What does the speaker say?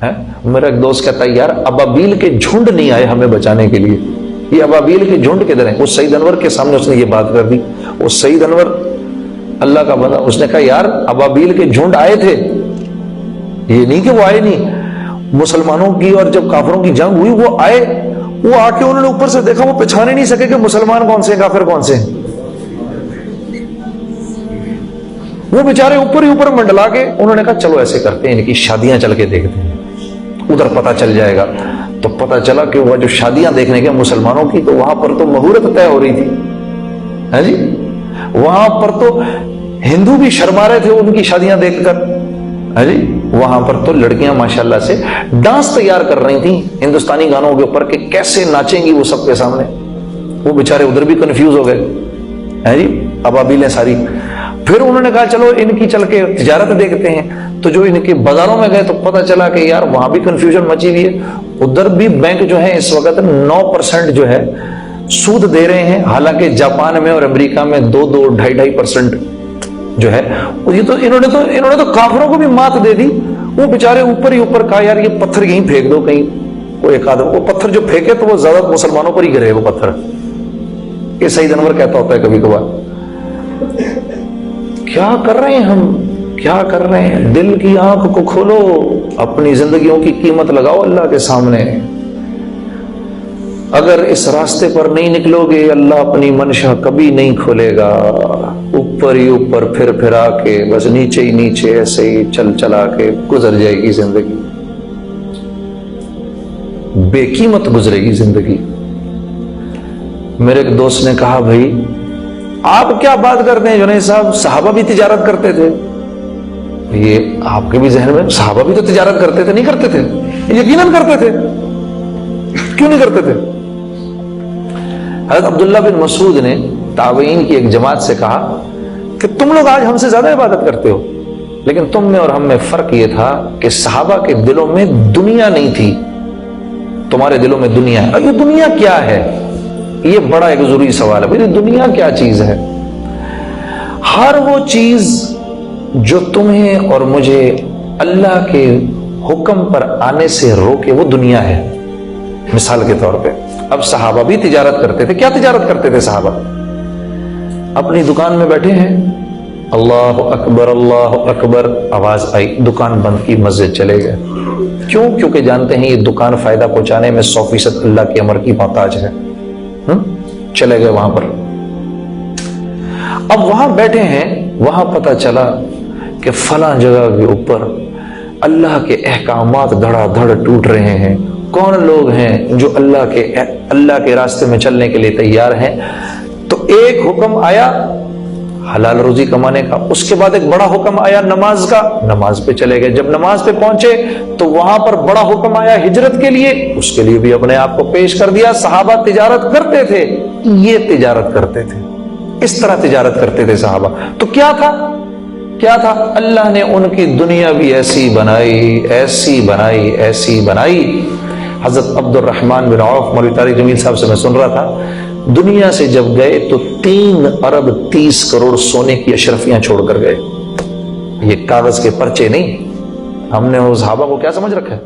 ہے؟ میرا ایک دوست کہتا ہے یار ابابیل کے جھنڈ نہیں آئے ہمیں بچانے کے لیے، یہ ابابیل کے جھنڈ کدھر ہیں؟ وہ سعید انور کے سامنے اس نے یہ بات کر دی. وہ سعید انور اللہ کا بندہ، اس نے کہا یار ابابیل کے جھنڈ آئے تھے، یہ نہیں کہ وہ آئے نہیں. مسلمانوں کی اور جب کافروں کی جنگ ہوئی وہ آئے، وہ آ کے انہوں نے اوپر سے دیکھا، وہ پہچانے نہیں سکے کہ مسلمان کون سے ہیں کافر کون سے ہیں. وہ بیچارے اوپر ہی اوپر منڈلا کے انہوں نے کہا چلو ایسے کرتے ہیں ان کی شادیاں چل کے دیکھتے ہیں، ادھر پتہ چل جائے گا. تو پتہ چلا کہ وہ جو شادیاں دیکھنے کے مسلمانوں کی، تو وہاں پر تو مہورت طے ہو رہی تھی. ہے جی، وہاں پر تو ہندو بھی شرما رہے تھے ان کی شادیاں دیکھ کر. ہے جی، وہاں پر تو لڑکیاں ماشاءاللہ سے ڈانس تیار کر رہی تھیں ہندوستانی گانوں کے اوپر کہ کیسے ناچیں گی وہ سب کے سامنے. وہ بیچارے ادھر بھی کنفیوز ہو گئے. ہے جی، ابابیلیں ساری. پھر انہوں نے کہا چلو ان کی چل کے تجارت دیکھتے ہیں. تو جو ان کے بازاروں میں گئے تو پتہ چلا کہ یار وہاں بھی کنفیوژن مچی ہوئی ہے. ادھر بھی بینک جو ہے اس وقت 9% جو ہے سود دے رہے ہیں، حالانکہ جاپان میں اور امریکہ میں 2-2, 2.5% جو ہے. یہ تو انہوں نے تو کافروں کو بھی مات دے دی. وہ بیچارے اوپر ہی اوپر کہا یار یہ پتھر یہیں پھینک دو کہیں، کوئی ایک آدم وہ پتھر جو پھینکے تو وہ زیادہ مسلمانوں پر ہی گرے وہ پتھر. یہ سعید انور کہتا ہوتا ہے کبھی کبھار. کیا کر رہے ہیں ہم، کیا کر رہے ہیں؟ دل کی آنکھ کو کھولو، اپنی زندگیوں کی قیمت لگاؤ اللہ کے سامنے. اگر اس راستے پر نہیں نکلو گے اللہ اپنی منشا کبھی نہیں کھولے گا. اوپر ہی اوپر پھر پھرا کے بس نیچے ہی نیچے ایسے ہی چلا کے گزر جائے گی زندگی، بے قیمت گزرے گی زندگی. میرے ایک دوست نے کہا بھائی آپ کیا بات کرتے ہیں جنید صاحب، صحابہ بھی تجارت کرتے تھے. یہ آپ کے بھی ذہن میں صحابہ بھی تو تجارت کرتے تھے؟ نہیں کرتے تھے؟ یقیناً کرتے تھے. کیوں نہیں کرتے تھے؟ حضرت عبداللہ بن مسعود نے تابعین کی ایک جماعت سے کہا کہ تم لوگ آج ہم سے زیادہ عبادت کرتے ہو، لیکن تم میں اور ہم میں فرق یہ تھا کہ صحابہ کے دلوں میں دنیا نہیں تھی، تمہارے دلوں میں دنیا ہے. اب یہ دنیا کیا ہے؟ یہ بڑا ایک ضروری سوال ہے. بھائی دنیا کیا چیز ہے؟ ہر وہ چیز جو تمہیں اور مجھے اللہ کے حکم پر آنے سے روکے وہ دنیا ہے. مثال کے طور پہ اب صحابہ بھی تجارت کرتے تھے. کیا تجارت کرتے تھے صحابہ؟ اپنی دکان میں بیٹھے ہیں، اللہ اکبر اللہ اکبر، آواز آئی، دکان بند کی، مسجد چلے گئے. کیوں؟ کیونکہ جانتے ہیں یہ دکان فائدہ پہنچانے میں 100% اللہ کے امر کی محتاج ہے. چلے گئے وہاں پر. اب وہاں بیٹھے ہیں، وہاں پتہ چلا کہ فلاں جگہ کے اوپر اللہ کے احکامات دھڑا دھڑ ٹوٹ رہے ہیں. کون لوگ ہیں جو اللہ کے راستے میں چلنے کے لیے تیار ہیں؟ تو ایک حکم آیا حلال روزی کمانے کا، اس کے بعد ایک بڑا حکم آیا نماز کا، نماز پہ چلے گئے. جب نماز پہ پہنچے تو وہاں پر بڑا حکم آیا ہجرت کے لیے، اس کے لیے بھی اپنے آپ کو پیش کر دیا. صحابہ تجارت کرتے تھے، یہ تجارت کرتے تھے، اس طرح تجارت کرتے تھے صحابہ. تو کیا تھا؟ کیا تھا؟ اللہ نے ان کی دنیا بھی ایسی بنائی، ایسی بنائی، ایسی بنائی. حضرت عبد الرحمن بن عوف، مولوی طارق جمیل صاحب سے میں سن رہا تھا، دنیا سے جب گئے تو 3 ارب 30 کروڑ سونے کی اشرفیاں چھوڑ کر گئے. یہ کاغذ کے پرچے نہیں. ہم نے وہ صحابہ کو کیا سمجھ رکھا ہے؟